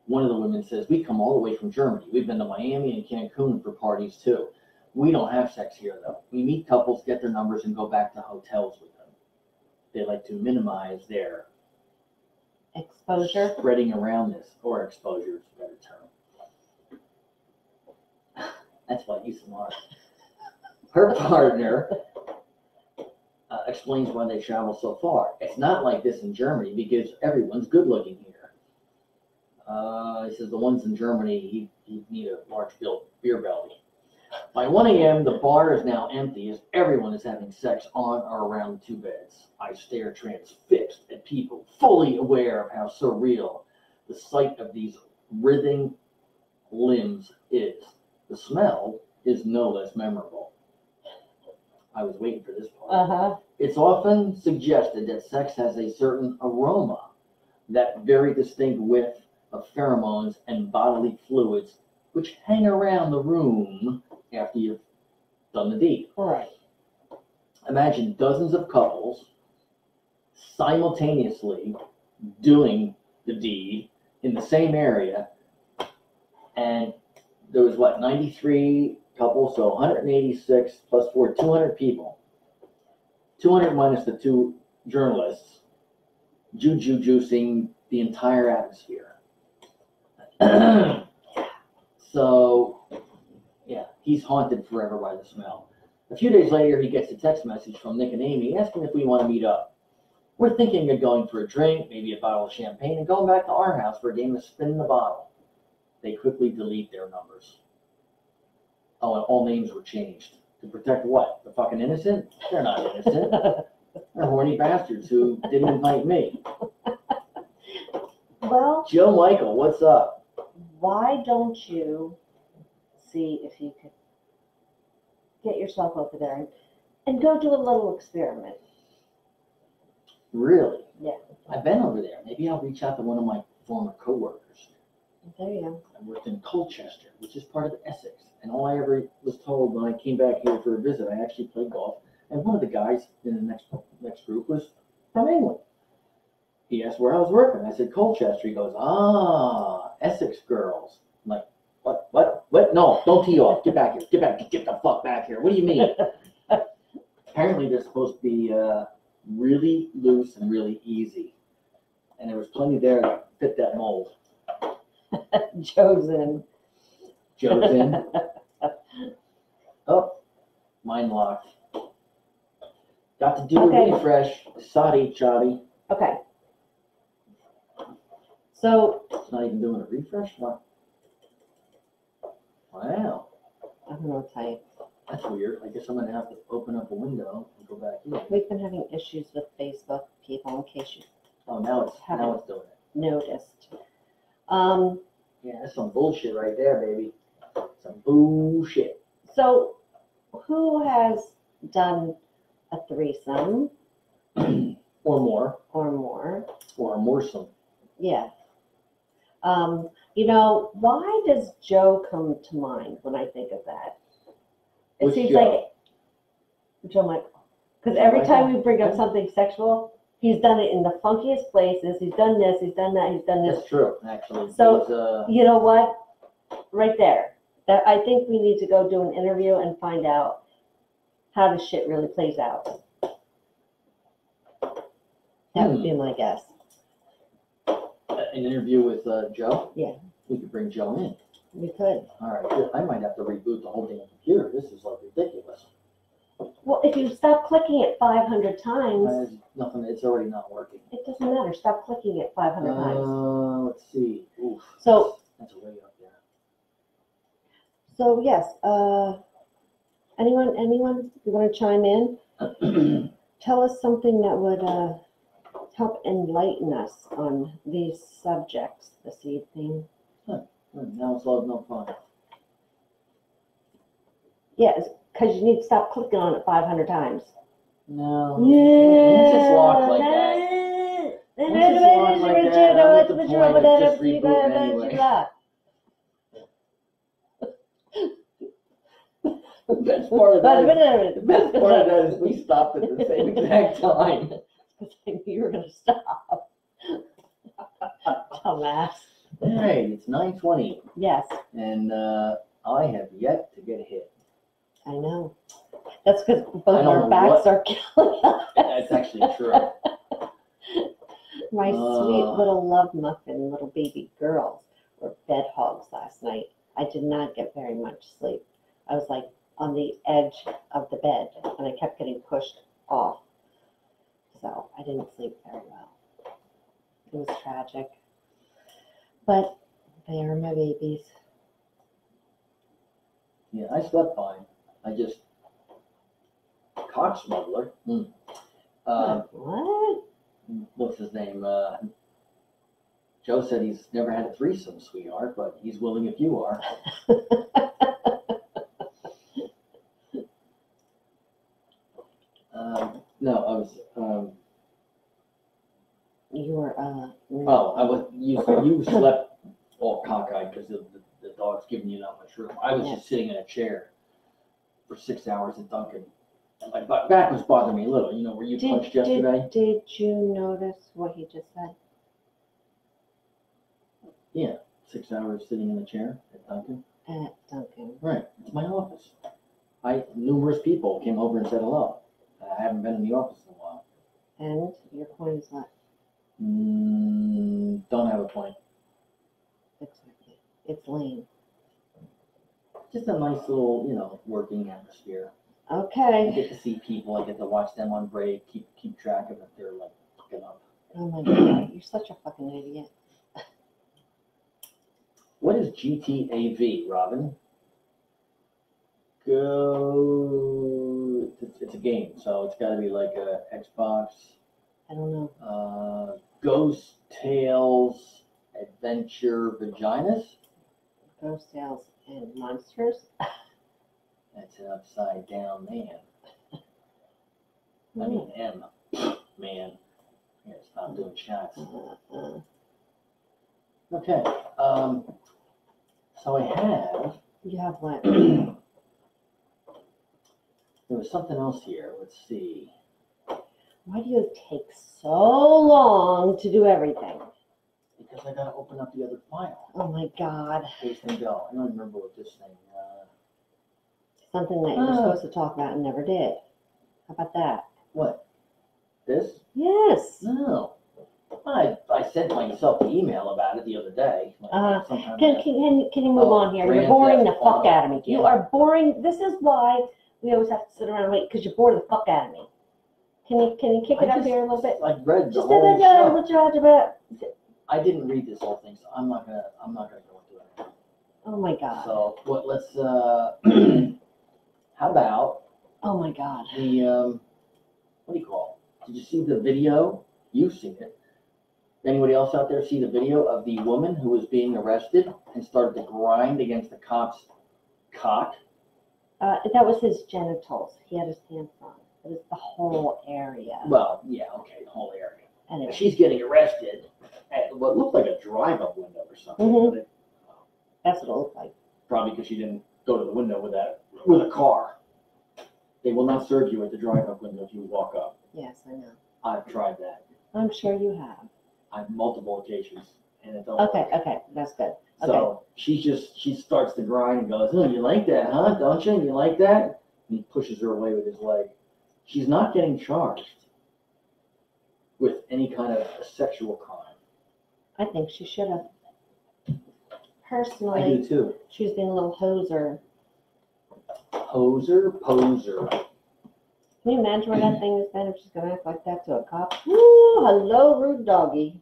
One of the women says, we come all the way from Germany. We've been to Miami and Cancun for parties too. We don't have sex here though. We meet couples, get their numbers, and go back to hotels with them. They like to minimize their Exposure. spreading around this, or exposure is a better term. That's why you smart. Her partner explains why they travel so far. It's not like this in Germany because everyone's good looking here. He says the ones in Germany, you need a large beer belly. By 1 a.m., the bar is now empty as everyone is having sex on or around the two beds. I stare transfixed at people, fully aware of how surreal the sight of these writhing limbs is. The smell is no less memorable. I was waiting for this part. It's often suggested that sex has a certain aroma, that very distinct whiff of pheromones and bodily fluids which hang around the room after you've done the deed. Right. Imagine dozens of couples simultaneously doing the deed in the same area, and there was 93 couples, so 186 plus 4, 200 people. 200 minus the 2 journalists, juicing the entire atmosphere. So, yeah, he's haunted forever by the smell. A few days later, he gets a text message from Nick and Amy asking if we want to meet up. We're thinking of going for a drink, maybe a bottle of champagne, and going back to our house for a game of spin the bottle. They quickly delete their numbers. Oh, and all names were changed. To protect what? The fucking innocent? They're not innocent. They're horny bastards who didn't invite me. Well, Joe Michael, what's up? why don't you see if you could get yourself over there and go do a little experiment? Really? Yeah. I've been over there. Maybe I'll reach out to one of my former coworkers. There you go. I worked in Colchester, which is part of Essex. And all I ever was told when I came back here for a visit, I actually played golf. And one of the guys in the next group was from England. He asked where I was working. I said, Colchester. He goes, Essex girls. I'm like, what? No, don't tee off. Get back here. Get the fuck back here. What do you mean? Apparently they're supposed to be really loose and really easy. And there was plenty there to fit that mold. Joe's in. Joe's in. Oh, mine locked. Got to do Okay. a refresh. Sorry, Charlie. Okay. So, It's not even doing a refresh? What? Wow. I don't know what to tell you. That's weird. I guess I'm going to have to open up a window and go back in. We've been having issues with Facebook, people, in case you Oh, now it's doing it. noticed. Yeah, that's some bullshit right there, baby. Some bullshit. So, who has done a threesome Or more. or more? Or a morsome. Yeah. Why does Joe come to mind when I think of that? It Which seems Joe? like Joe Michael. Because Joe every Michael? time we bring up something sexual, he's done it in the funkiest places. He's done this, he's done that, he's done this. That's true, actually. So- There's, You know what? Right there. I think we need to go do an interview and find out how the shit really plays out. That would be my guess. an interview with Joe? Yeah. We could bring Joe in. We could. All right, good. I might have to reboot the whole damn computer. This is like ridiculous. Well, if you stop clicking it 500 times, There's nothing. It's already not working. it doesn't matter. Stop clicking it 500 times. Let's see. Oof. So- that's way up there. So yes, anyone, you want to chime in? Tell us something that would help enlighten us on these subjects this evening. Now it's loading up fine. Yes, because you need to stop clicking on it 500 times. No. Yeah. Once it's locked like that. Once it's locked like that, I'm at the point of just rebooting anyway. The best part of that is we stopped at the same exact time. Because I knew you were going to stop. Dumbass. All right, it's 9:20, Yes, and I have yet to get a hit. I know. That's because I both don't our know backs what- are killing us. That's actually true. My sweet little love muffin, little baby girls were bed hogs last night. I did not get very much sleep. I was like on the edge of the bed and I kept getting pushed off. So I didn't sleep very well. It was tragic. But they are my babies. Yeah, I slept fine. I just cock smuggler. What? What's his name? Joe said he's never had a threesome, sweetheart, but he's willing if you are. No, I was. You were Oh, I was. You slept all cockeyed because the dog's giving you not much room. I was just sitting in a chair for 6 hours at Dunkin'. And my back was bothering me a little, you know, where you punched yesterday. Did you notice what he just said? Yeah, 6 hours sitting in a chair at Dunkin'. At Dunkin'. Right, it's my office. Numerous people came over and said hello. I haven't been in the office in a while. And your point is what? Don't have a point. Exactly. It's lame. Just a nice little, you know, working atmosphere. I Okay. get to see people. I get to watch them on break. Keep track of if they're like fucking up. Oh my God, you're such a fucking idiot. What is GTAV, Robin? Go. It's a game, so it's got to be like a Xbox. I don't know. Ghost Tales Adventure Vaginas. Ghost Tales and Monsters. That's an upside down man. I mean, M. Man. Here, stop doing shots. Okay. So I have. You have what? There was something else here. Let's see. Why do you take so long to do everything? Because I gotta open up the other file. Oh my God. Paste and go. I don't remember what this thing. Something that you were supposed to talk about and never did. How about that? What? This? Yes. No. I sent myself an email about it the other day. Sometime Can you move on here? You're Grand boring the Theft fuck Auto. out of me. You Yeah. are boring. This is why we always have to sit around and wait, because you're bored the fuck out of me. Can you kick it up here a little bit? I read the Just whole stuff. about. I didn't read this whole thing, so I'm not gonna go into it. Oh my God. So let's how about Oh my God. the what do you call it? Did you see the video? You've seen it. Anybody else out there see the video of the woman who was being arrested and started to grind against the cop's cock? That was his genitals. He had his pants on. It was the whole area. Well, yeah, okay, the whole area. Anyway. She's getting arrested at what looked like a drive-up window or something. Mhm. But That's what it looked like. probably because she didn't go to the window with a car. They will not serve you at the drive-up window if you walk up. Yes, I know. I've tried that. I'm sure you have. On multiple occasions, and it don't Okay, work. okay, that's good. Okay. So she starts to grind and goes, "Oh, you like that, huh? Don't you? You like that?" And he pushes her away with his leg. She's not getting charged with any kind of a sexual crime. I think she should have. I Personally, do too. she was being a little hoser. Poser. Can you imagine where that thing is then if she's gonna act like that to a cop? Woo, hello, rude doggy.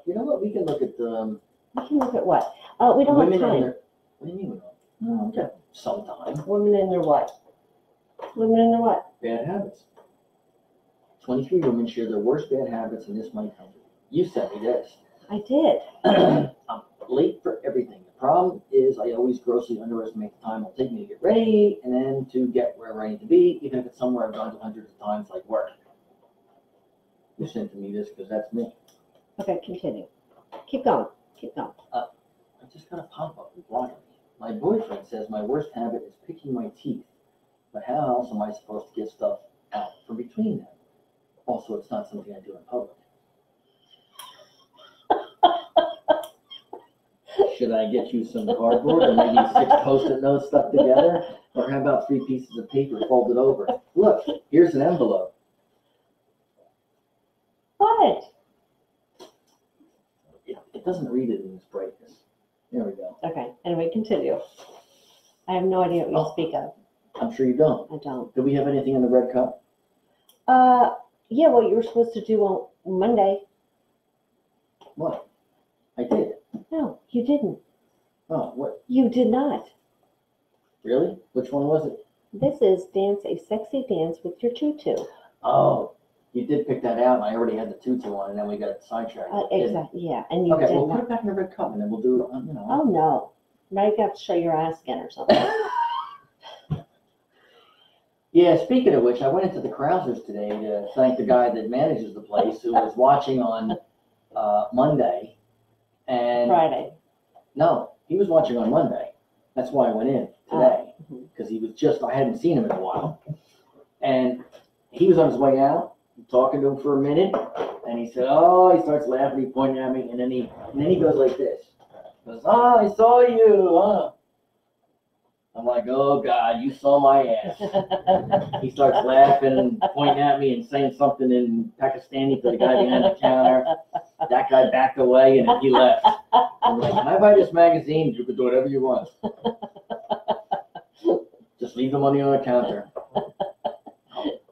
You know what? We can look at the We can look at what? We don't women have in time. their. What do you mean? Oh, okay. Sometime. Women in their what? Women in their what? Bad habits. 23 women share their worst bad habits in this money country. You sent me this. I did. I'm late for everything. The problem is I always grossly underestimate the time it'll take me to get ready and then to get wherever I need to be, even if it's somewhere I've gone to hundreds of times, like work. You sent to me this because that's me. Okay, continue. Keep going. Keep going. I just got a pop-up and blocking me. My boyfriend says my worst habit is picking my teeth, but how else am I supposed to get stuff out from between them? Also, it's not something I do in public. Should I get you some cardboard or maybe 6 Post-it notes stuck together? Or how about 3 pieces of paper folded over? Look, here's an envelope. What? It doesn't read it in this brightness. There we go. Okay, anyway, continue. I have no idea what you Oh. speak of. I'm sure you don't. I don't. Do we have anything in the red cup? Yeah, what you were supposed to do on Monday. What? I did. No, you didn't. Oh, what? You did not. Really? Which one was it? This is Dance a Sexy Dance with Your Tutu. Oh, you did pick that out, and I already had the tutu on, and then we got sidetracked. Exactly, yeah, and you Okay, did we'll put not. it back in the red cup, and then we'll do it on, Oh, no. Now you got to show your ass again or something. Yeah, speaking of which, I went into the Krausers today to thank the guy that manages the place who was watching on Monday. And Friday. no, he was watching on Monday. That's why I went in today. Because I hadn't seen him in a while. And he was on his way out, talking to him for a minute, and he said, he starts laughing, he pointed at me, and then he goes like this. He goes, I saw you, huh? I'm like, oh God, you saw my ass. He starts laughing and pointing at me and saying something in Pakistani to the guy behind the counter. That guy backed away and then he left. I'm like, can I buy this magazine? You can do whatever you want. Just leave the money on the counter.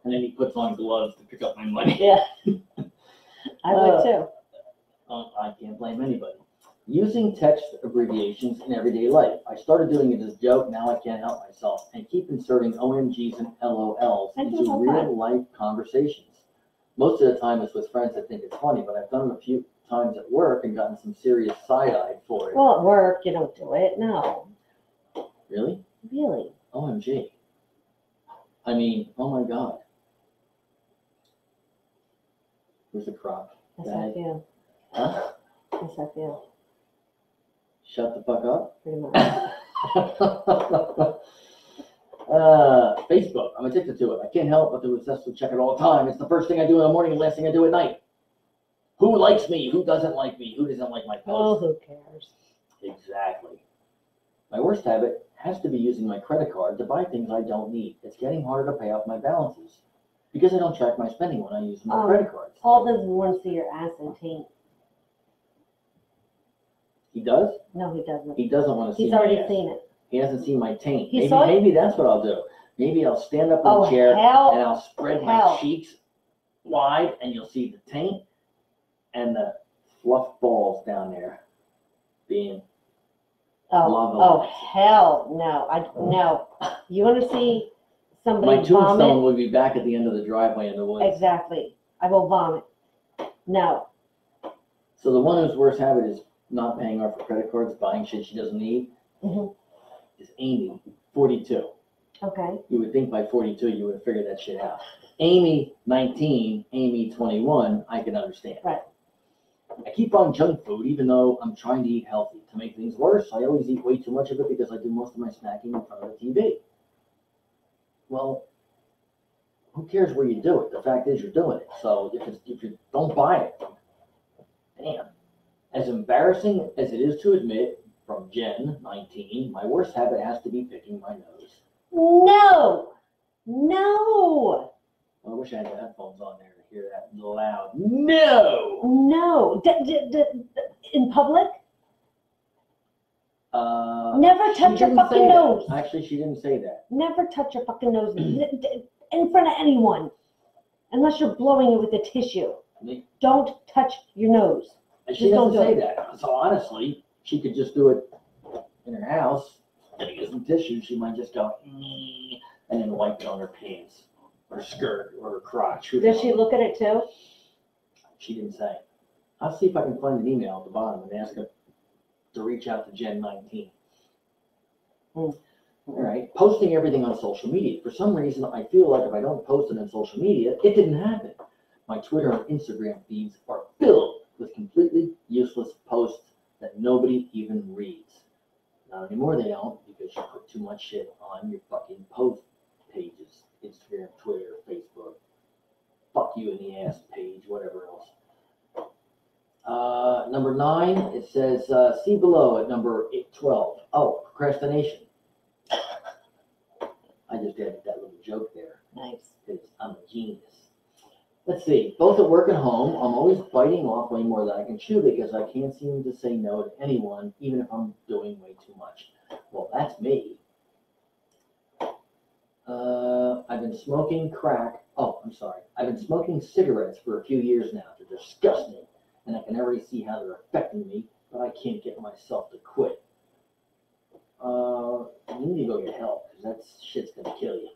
And then he puts on gloves to pick up my money. Yeah. I would too. I can't blame anybody. Using text abbreviations in everyday life. I started doing it as a joke, now I can't help myself, and keep inserting OMGs and LOLs into real life conversations. Most of the time it's with friends that think it's funny, but I've done it a few times at work and gotten some serious side-eye for it. Well, at work, you don't do it. No. Really? Really? OMG. I mean, oh my God. Where's the crop? Yes, I feel. Huh? Yes, I feel. Shut the fuck up. Pretty much. Facebook. I'm addicted to it. I can't help but to obsessively check it all the time. It's the first thing I do in the morning and last thing I do at night. Who likes me? Who doesn't like me? Who doesn't like my Oh, post? who cares? Exactly. My worst habit has to be using my credit card to buy things I don't need. It's getting harder to pay off my balances because I don't track my spending when I use my credit cards. Paul doesn't want to see your ass and taint. He does? No, he doesn't. He doesn't want to see He's my already ass. seen it. He hasn't seen my taint. He saw it? Maybe that's what I'll do. Maybe I'll stand up in the chair and I'll spread my cheeks wide and you'll see the taint and the fluff balls down there being Oh hell no. No. You want to see somebody my tombstone vomit? will be back at the end of the driveway in the woods. Exactly. I will vomit. No. So the one whose worst habit is not paying off her credit cards, buying shit she doesn't need, is Amy, 42. Okay. You would think by 42 you would have figured that shit out. Amy, 19, Amy, 21, I can understand. Right. I keep buying junk food even though I'm trying to eat healthy. To make things worse, I always eat way too much of it because I do most of my snacking in front of the TV. Well, who cares where you do it? The fact is you're doing it. So if you don't buy it, damn. As embarrassing as it is to admit, from Jen, 19, my worst habit has to be picking my nose. No. I wish I had the headphones on there to hear that loud. No. In public? Never She touch your didn't fucking say nose. that. Actually, she didn't say that. Never touch your fucking nose in front of anyone, unless you're blowing it with a tissue. Don't touch your nose. She doesn't say that. So honestly, she could just do it in her house. And get some tissue. She might just go, and then wipe it on her pants, or skirt, or her crotch. Does she look at it too? She didn't say. I'll see if I can find an email at the bottom and ask her to reach out to Jen 19. All right. Posting everything on social media. For some reason, I feel like if I don't post it on social media, it didn't happen. My Twitter and Instagram feeds are filled with completely useless posts that nobody even reads. Not anymore, they don't, because you put too much shit on your fucking post pages. Instagram, Twitter, Facebook. Fuck you in the ass page, whatever else. Number 9, it says, see below at number 12. Oh, procrastination. I just added that little joke there. Nice. Because I'm a genius. Let's see. Both at work and home, I'm always biting off way more than I can chew because I can't seem to say no to anyone, even if I'm doing way too much. Well, that's me. I've been smoking crack. Oh, I'm sorry. I've been smoking cigarettes for a few years now. They're disgusting, and I can already see how they're affecting me, but I can't get myself to quit. You need to go get help, because that shit's going to kill you.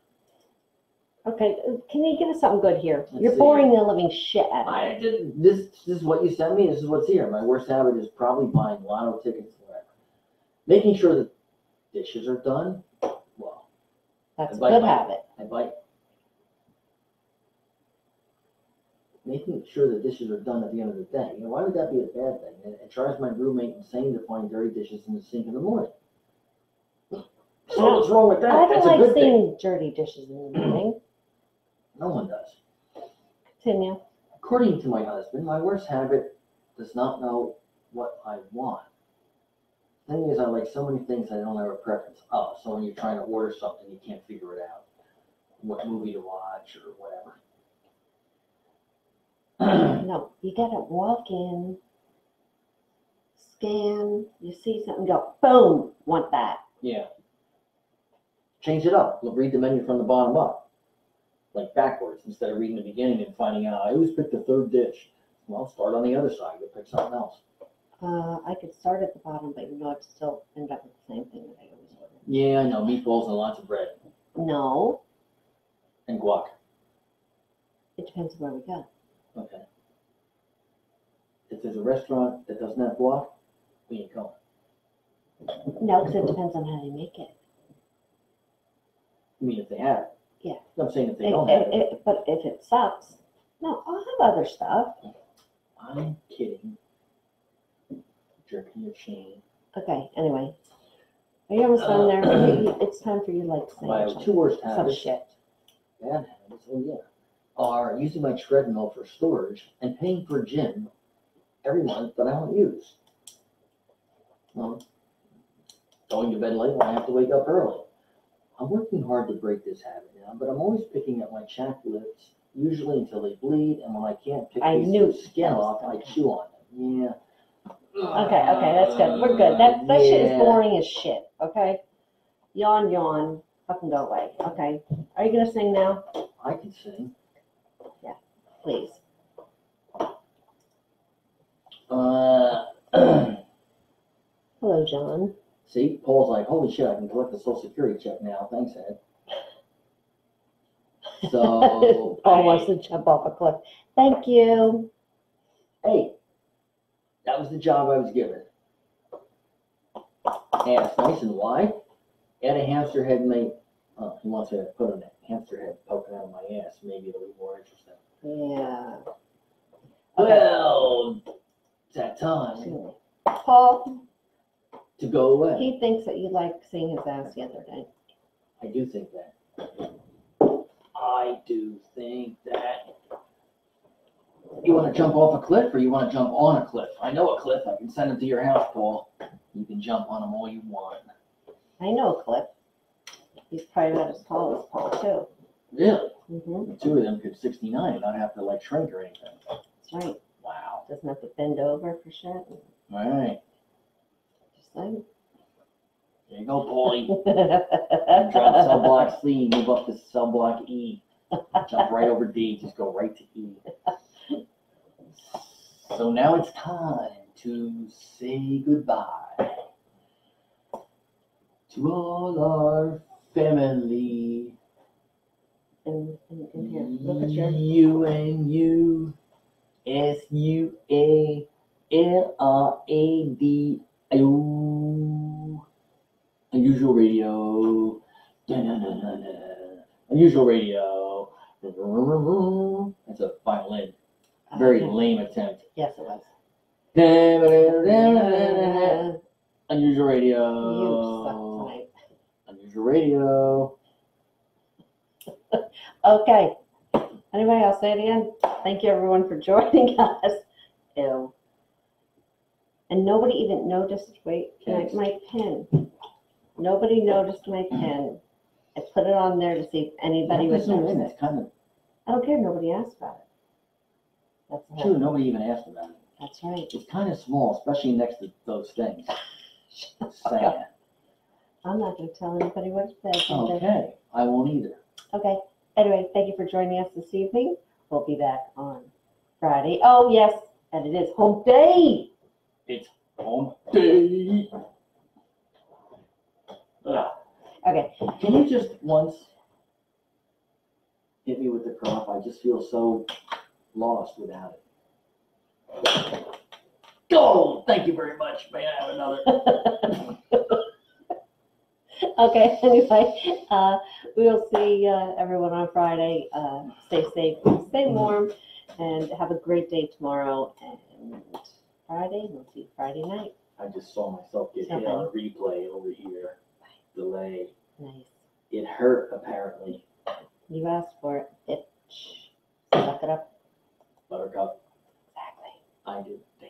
Okay, can you give us something good here? Let's You're see. boring the living shit out of me. This is what you sent me. This is what's here. My worst habit is probably buying lotto tickets forever. Making sure that dishes are done. Well, That's a good habit. I bite. making sure the dishes are done at the end of the day. You know, why would that be a bad thing? It drives my roommate insane to find dirty dishes in the sink in the morning. So what's wrong with that? I don't It's a like good thing. seeing dirty dishes in the morning. No one does. Continue. According to my husband, my worst habit does not know what I want. The thing is, I like so many things I don't have a preference. Oh, so when you're trying to order something, you can't figure it out. What movie to watch or whatever. No, you gotta walk in, scan, you see something, go, boom, want that. Yeah. Change it up. Read the menu from the bottom up. Like backwards, instead of reading the beginning and finding out, I always pick the third dish. Well, start on the other side. Go pick something else. I could start at the bottom, but I'd still end up with the same thing that I always order. Yeah, I know. Meatballs and lots of bread. No, And guac. it depends where we go. Okay. If there's a restaurant that doesn't have guac, we ain't going. No, because it depends on how they make it. I mean, if they have it. Yeah. I'm saying if they don't have it. But if it sucks, no, I'll have other stuff. I'm kidding. Jerking your chain. Okay, anyway. Are you almost done there? It's time for you to say My two worst some habits, shit. bad habits, oh yeah, are using my treadmill for storage and paying for a gym every month that I don't use. Well, going to bed late when I have to wake up early. I'm working hard to break this habit now, but I'm always picking at my chapped lips, usually until they bleed, and when I can't pick I these knew skin that was off, I gonna chew on them. Yeah. Okay, that's good. We're good. That shit is boring as shit, okay? Yawn, fucking go away, okay? Are you gonna sing now? I can sing. Please. Hello, John. See, Paul's like, holy shit, I can collect the Social Security check now. Thanks, Ed. So, Paul wants to jump off a cliff. Thank you. hey, that was the job I was given. Ass nice and wide. Add a hamster head, mate. Oh, he wants to put a hamster head poking out of my ass. Maybe it'll be more interesting. Yeah. Well, it's that time Excuse me. Paul, to go away. he thinks that you like seeing his ass the other day. I do think that. I do think that. You want to jump off a cliff or you want to jump on a cliff? I know a cliff. I can send them to your house, Paul. You can jump on them all you want. I know a clip. He's probably about as tall as Paul, too. Really? Mm-hmm. The two of them could 69 and not have to like shrink or anything. That's right. Wow. Doesn't have to bend over for shit. All right. Just saying. There you go, Paulie. Drop cell block C, move up to cell block E. Jump right over D, just go right to E. So now it's time to say goodbye to all our family. in here. Look at your. UNUSUALRADIO. Unusual Radio. Da-na-na-na-na. Unusual Radio. That's a violin. Very lame attempt. Yes, it was. Unusual You Radio. suck tonight. Unusual Radio. Okay. Anybody else say it again? Thank you everyone for joining us. Ew. And nobody even noticed, wait, my pen. Nobody noticed my pen. I put it on there to see if anybody would notice it. It's kind of I don't care, nobody asked about it. That's the true. whole- Nobody even asked about it. That's right. It's kind of small, especially next to those things. Just saying. I'm not gonna tell anybody what it says. Okay, I won't either. Okay. Anyway, thank you for joining us this evening. We'll be back on Friday. Oh, yes, and it is Hump Day. It's Hump Day. Ugh. Okay. Can you just once hit me with the crop? I just feel so lost without it. Go! Thank you very much. May I have another? Okay, anyway, we'll see everyone on Friday. Stay safe, stay warm, And have a great day tomorrow and Friday. We'll see you Friday night. I just saw myself get hit on a replay over here. Delay. Nice. It hurt, apparently. You asked for it, bitch. Suck it up. Buttercup. Exactly. I did. Damn.